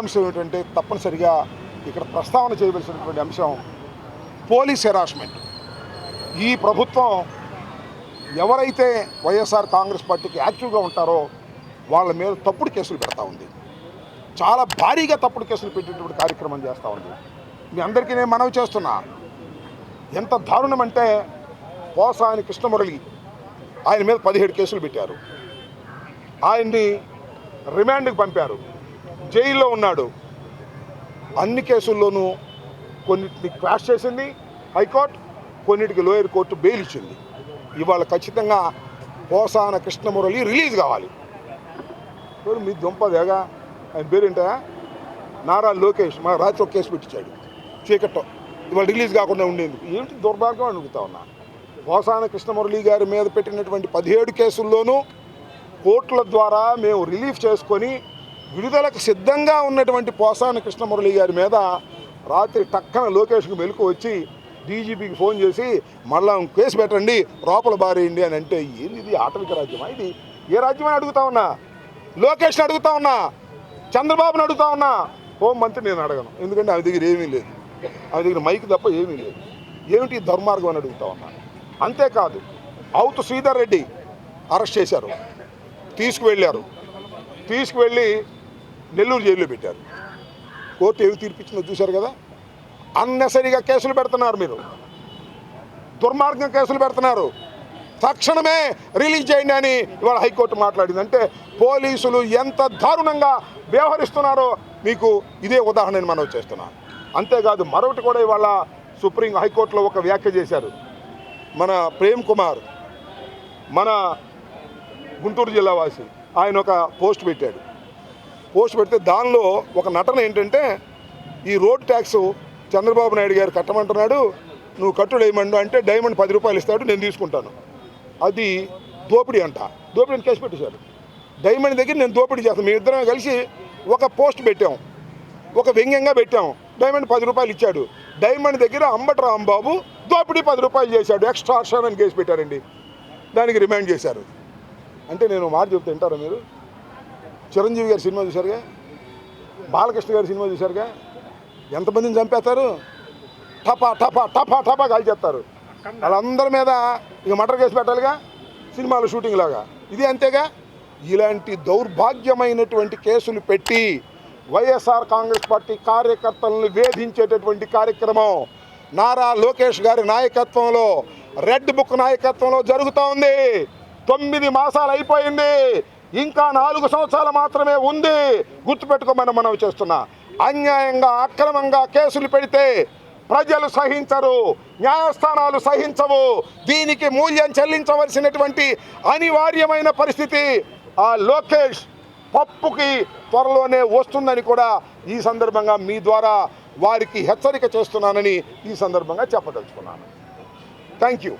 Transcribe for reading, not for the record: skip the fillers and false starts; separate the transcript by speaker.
Speaker 1: అంశం ఏంటంటే తప్పనిసరిగా ఇక్కడ ప్రస్తావన చేయవలసినటువంటి అంశం పోలీస్ హెరాస్మెంట్. ఈ ప్రభుత్వం ఎవరైతే వైఎస్ఆర్ కాంగ్రెస్ పార్టీకి యాక్టివ్గా ఉంటారో వాళ్ళ మీద తప్పుడు కేసులు పెడతా ఉంది. చాలా భారీగా తప్పుడు కేసులు పెట్టేటువంటి కార్యక్రమం చేస్తూ ఉంది. మీ అందరికీ నేను మనవి చేస్తున్నా, ఎంత దారుణం అంటే పోసాని కృష్ణమురళి ఆయన మీద 17 కేసులు పెట్టారు. ఆయన్ని రిమాండ్కి పంపారు, జైల్లో ఉన్నాడు. అన్ని కేసుల్లోనూ కొన్నిటిని క్వాష్ చేసింది హైకోర్టు, కొన్నిటికి లోయర్ కోర్టు బెయిల్ ఇచ్చింది. ఇవాళ ఖచ్చితంగా పోసాన కృష్ణమురళి రిలీజ్ కావాలి. మీ దుంపదేగా ఆయన పేరేంటా నారా లోకేష్ మా రాత్రి ఒక కేసు పెట్టించాడు చీకట్లో, ఇవాళ రిలీజ్ కాకుండా ఉండేందుకు ఏంటి దుర్భాగ్యం అడుగుతా ఉన్నా. పోసాన కృష్ణమురళి గారి మీద పెట్టినటువంటి 17 కేసుల్లోనూ కోర్టుల ద్వారా మేము రిలీఫ్ చేసుకొని విడుదలకు సిద్ధంగా ఉన్నటువంటి పోసాన కృష్ణమురళి గారి మీద రాత్రి టక్కన లోకేష్కి మెలకు వచ్చి డీజీపీకి ఫోన్ చేసి మళ్ళా కేసు పెట్టండి, లోపల బారేయండి అని అంటే ఏంది ఇది ఆటవిక రాజ్యమా? ఇది ఏ రాజ్యం అని అడుగుతా ఉన్నా. లోకేష్ని అడుగుతా ఉన్నా, చంద్రబాబుని అడుగుతా ఉన్నా. హోం మంత్రి నేను అడగను, ఎందుకంటే ఆమె దగ్గర ఏమీ లేదు, ఆమె దగ్గర మైక్ తప్ప ఏమీ లేదు. ఏమిటి దుర్మార్గం అని అడుగుతా ఉన్నా. అంతేకాదు అవుతు శ్రీధర్ రెడ్డి అరెస్ట్ చేశారు, తీసుకువెళ్ళి నెల్లూరు జైల్లో పెట్టారు. కోర్టు ఏమి తీర్పిచ్చిందో చూశారు కదా. అన్నెసరిగా కేసులు పెడుతున్నారు, మీరు దుర్మార్గం కేసులు పెడుతున్నారు. తక్షణమే రిలీజ్ చేయండి అని ఇవాళ హైకోర్టు మాట్లాడింది. అంటే పోలీసులు ఎంత దారుణంగా వ్యవహరిస్తున్నారో మీకు ఇదే ఉదాహరణ మనం చేస్తున్నాం. అంతేకాదు మరొకటి కూడా ఇవాళ సుప్రీం హైకోర్టులో ఒక వ్యాఖ్య చేశారు. మన ప్రేమ్ కుమార్, మన గుంటూరు జిల్లా వాసి, ఆయన ఒక పోస్ట్ పెట్టాడు. పోస్ట్ పెడితే దానిలో ఒక నటన ఏంటంటే, ఈ రోడ్ ట్యాక్స్ చంద్రబాబు నాయుడు గారు కట్టమంటున్నాడు, నువ్వు కట్టు డైమండ్ అంటే డైమండ్ 10 రూపాయలు ఇస్తాడు, నేను తీసుకుంటాను. అది దోపిడీ అంట. దోపిడీ కేసు పెట్టేశాడు. డైమండ్ దగ్గర నేను దోపిడీ చేస్తాను. మేము ఇద్దరం కలిసి ఒక పోస్ట్ పెట్టాం, ఒక వ్యంగ్యంగా పెట్టాం. డైమండ్ 10 రూపాయలు ఇచ్చాడు. డైమండ్ దగ్గర అంబటి రాంబాబు దోపిడీ 10 రూపాయలు చేశాడు, ఎక్స్ట్రాక్షన్ అని కేసు పెట్టారండి. దానికి రిమాండ్ చేశారు. అంటే నేను మాట చెప్తే వింటారా మీరు? చిరంజీవి గారి సినిమా చూశారుగా, బాలకృష్ణ గారి సినిమా చూశారుగా, ఎంతమందిని చంపేస్తారు? టపా టపా టపా టపా కాల్ చేస్తారు. వాళ్ళందరి మీద ఇక మర్డర్ కేసు పెట్టాలిగా, సినిమాలో షూటింగ్ లాగా. ఇది అంతేగా. ఇలాంటి దౌర్భాగ్యమైనటువంటి కేసులు పెట్టి వైఎస్ఆర్ కాంగ్రెస్ పార్టీ కార్యకర్తలను వేధించేటటువంటి కార్యక్రమం నారా లోకేష్ గారి నాయకత్వంలో, రెడ్ బుక్ నాయకత్వంలో జరుగుతూ ఉంది. 9 మాసాలు అయిపోయింది, ఇంకా 4 సంవత్సరాలు మాత్రమే ఉంది. గుర్తుపెట్టుకోమని మనం చేస్తున్నా. అన్యాయంగా అక్రమంగా కేసులు పెడితే ప్రజలు సహించరు, న్యాయస్థానాలు సహించవు. దీనికి మూల్యం చెల్లించవలసినటువంటి అనివార్యమైన పరిస్థితి ఆ లోకేష్ పప్పుకి త్వరలోనే వస్తుందని కూడా ఈ సందర్భంగా మీ ద్వారా వారికి హెచ్చరిక చేస్తున్నానని ఈ సందర్భంగా చెప్పదలుచుకున్నాను. Thank you.